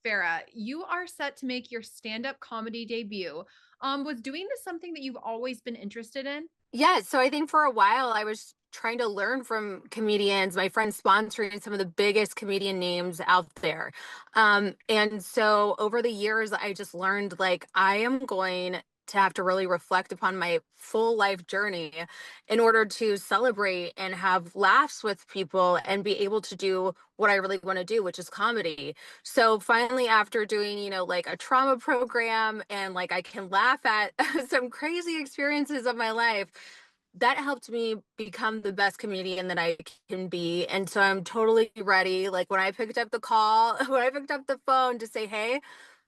Farrah, you are set to make your stand-up comedy debut. Was doing this something that you've always been interested in? Yeah, so I think for a while I was trying to learn from comedians, my friends sponsoring some of the biggest comedian names out there. And so over the years, I just learned like I am going to have to really reflect upon my full life journey in order to celebrate and have laughs with people and be able to do what I really want to do, which is comedy. So finally, after doing, like a trauma program and like I can laugh at some crazy experiences of my life, that helped me become the best comedian that I can be. And so I'm totally ready. Like when I picked up the call, when I picked up the phone to say, hey,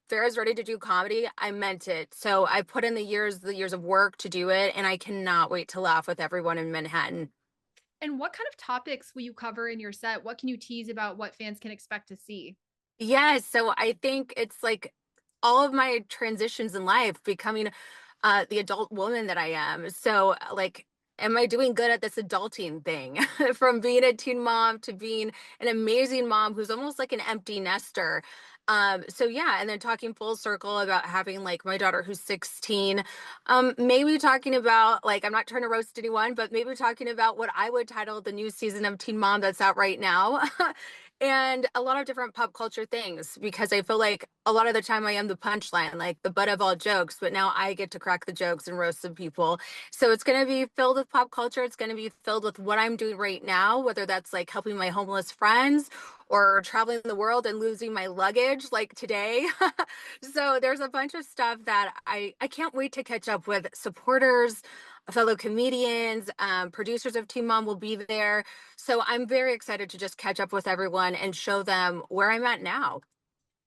Farrah's ready to do comedy, I meant it. So I put in the years of work to do it, and I cannot wait to laugh with everyone in Manhattan. And what kind of topics will you cover in your set? What can you tease about what fans can expect to see? Yes, so I think it's like all of my transitions in life becoming the adult woman that I am. So like am I doing good at this adulting thing from being a teen mom to being an amazing mom who's almost like an empty nester. So yeah, and then talking full circle about having like my daughter who's 16. Maybe talking about like I'm not trying to roast anyone, but maybe talking about what I would title the new season of Teen Mom that's out right now. And a lot of different pop culture things because I feel like a lot of the time I am the punchline, like the butt of all jokes, but now I get to crack the jokes and roast some people. So it's going to be filled with pop culture. It's going to be filled with what I'm doing right now, whether that's like helping my homeless friends or traveling the world and losing my luggage like today. So there's a bunch of stuff that I can't wait to catch up with supporters, fellow comedians, producers of Teen Mom will be there. So I'm very excited to just catch up with everyone and show them where I'm at now.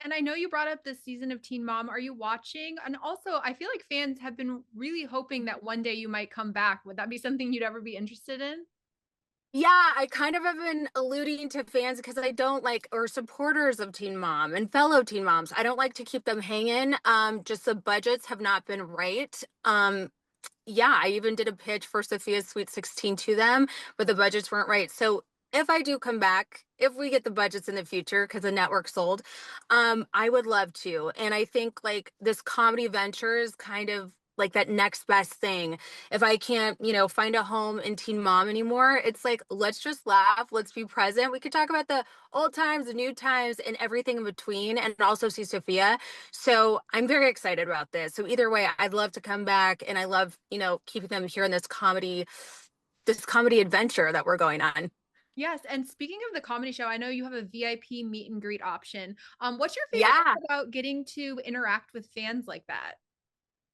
And I know you brought up this season of Teen Mom. Are you watching? And also, I feel like fans have been really hoping that one day you might come back. Would that be something you'd ever be interested in? Yeah, I kind of have been alluding to fans because I don't like, or supporters of Teen Mom and fellow Teen Moms. I don't like to keep them hanging. Just the budgets have not been right. Yeah, I even did a pitch for Sophia's Sweet 16 to them, but the budgets weren't right. So if I do come back, if we get the budgets in the future, because the network sold, I would love to. And I think like this comedy venture is kind of like that next best thing. If I can't, find a home in Teen Mom anymore, it's like, let's just laugh, let's be present. We could talk about the old times, the new times, and everything in between, and also see Sophia. So I'm very excited about this. So either way, I'd love to come back and I love, keeping them here in this comedy adventure that we're going on. Yes, and speaking of the comedy show, I know you have a VIP meet and greet option. What's your favorite Yeah. part about getting to interact with fans like that?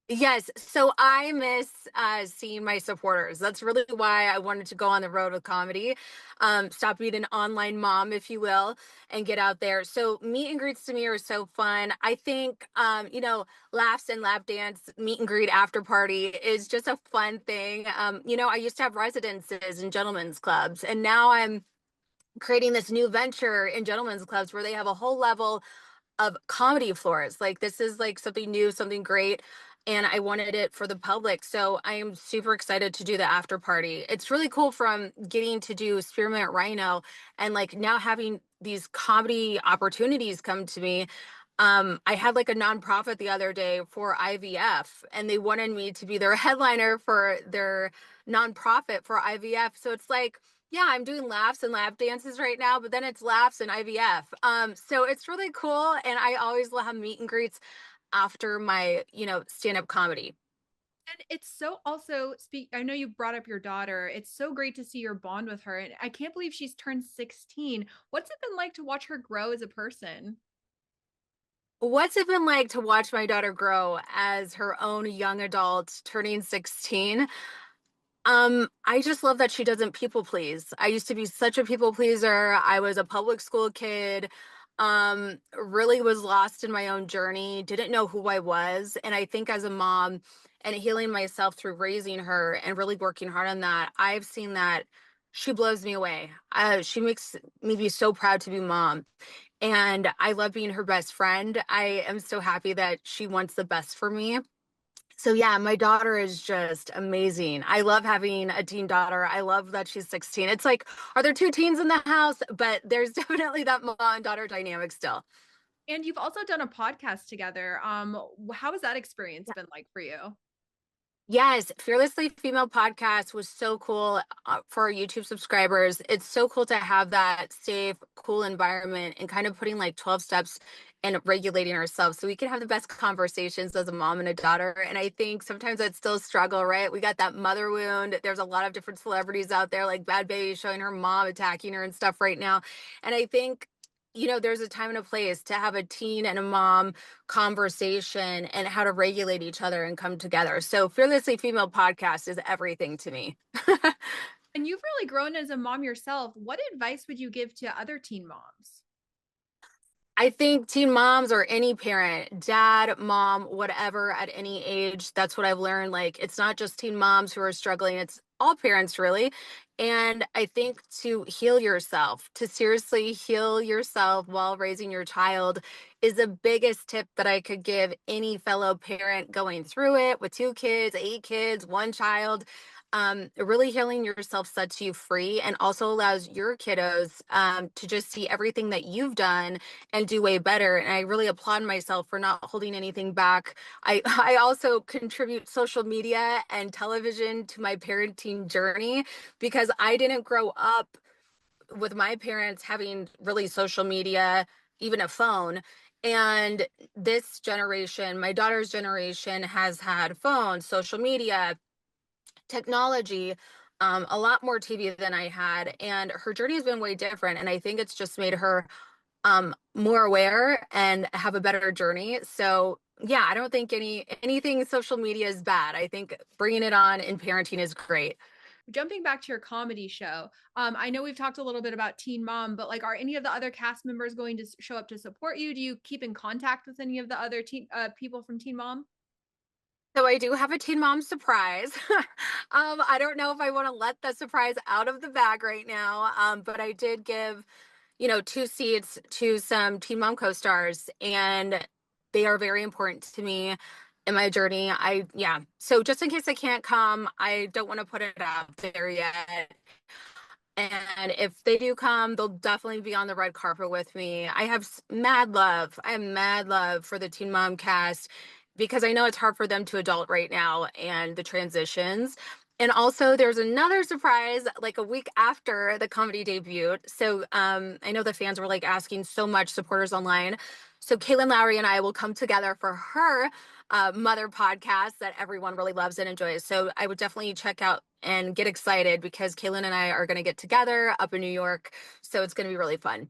Yes, so I miss seeing my supporters. That's really why I wanted to go on the road with comedy, stop being an online mom, if you will, and get out there. So meet and greets to me are so fun. I think, laughs and lap dance, meet and greet after party is just a fun thing. I used to have residences in gentlemen's clubs, and now I'm creating this new venture in gentlemen's clubs where they have a whole level of comedy floors. Like this is like something new, something great. And I wanted it for the public. So I am super excited to do the after party. It's really cool from getting to do Spearmint Rhino and like now having these comedy opportunities come to me. I had like a nonprofit the other day for IVF and they wanted me to be their headliner for their nonprofit for IVF. So it's like, yeah, I'm doing laughs and lap dances right now, but then it's laughs and IVF. So it's really cool. And I always will have meet and greets after my, stand-up comedy. And it's so also speak I know you brought up your daughter. It's so great to see your bond with her. And I can't believe she's turned 16. What's it been like to watch her grow as a person? What's it been like to watch my daughter grow as her own young adult turning 16? I just love that she doesn't people please. I used to be such a people pleaser. I was a public school kid, really was lost in my own journey, didn't know who I was. And I think as a mom and healing myself through raising her and really working hard on that, I've seen that she blows me away. She makes me be so proud to be mom. And I love being her best friend. I am so happy that she wants the best for me. So yeah, my daughter is just amazing. I love having a teen daughter. I love that she's 16. It's like, are there two teens in the house? But there's definitely that mom and daughter dynamic still. And you've also done a podcast together. How has that experience been like for you? Yes, Fearlessly Female podcast was so cool for our YouTube subscribers. It's so cool to have that safe, cool environment and kind of putting like 12 steps and regulating ourselves so we can have the best conversations as a mom and a daughter. And I think sometimes that's still a struggle, right? We got that mother wound. There's a lot of different celebrities out there, like Bad Baby showing her mom attacking her and stuff right now. And I think, there's a time and a place to have a teen and a mom conversation and how to regulate each other and come together. So Fearlessly Female podcast is everything to me. And you've really grown as a mom yourself. What advice would you give to other teen moms? I think teen moms or any parent, dad, mom, whatever, at any age, that's what I've learned. Like, it's not just teen moms who are struggling, it's all parents, really. And I think to heal yourself, to seriously heal yourself while raising your child is the biggest tip that I could give any fellow parent going through it with 2 kids, 8 kids, one child. Really healing yourself sets you free and also allows your kiddos to just see everything that you've done and do way better. And I really applaud myself for not holding anything back. I also contribute social media and television to my parenting journey because I didn't grow up with my parents having really social media, even a phone. And this generation, my daughter's generation, has had phones, social media, technology, a lot more TV than I had. And her journey has been way different. And I think it's just made her more aware and have a better journey. So yeah, I don't think anything social media is bad. I think bringing it on in parenting is great. Jumping back to your comedy show, I know we've talked a little bit about Teen Mom, but like, are any of the other cast members going to show up to support you? Do you keep in contact with any of the other teen people from Teen Mom? So I do have a teen mom surprise. I don't know if I want to let the surprise out of the bag right now, but I did give 2 seats to some teen mom co-stars, and they are very important to me in my journey. Yeah. So just in case I can't come, I don't want to put it out there yet. And if they do come, they'll definitely be on the red carpet with me. I have mad love. I have mad love for the Teen Mom cast because I know it's hard for them to adult right now and the transitions. And also, there's another surprise like a week after the comedy debuted. So I know the fans were like asking so much, supporters online. So Caitlin Lowry and I will come together for her mother podcast that everyone really loves and enjoys. So I would definitely check out and get excited because Kaylin and I are going to get together up in New York. So it's going to be really fun.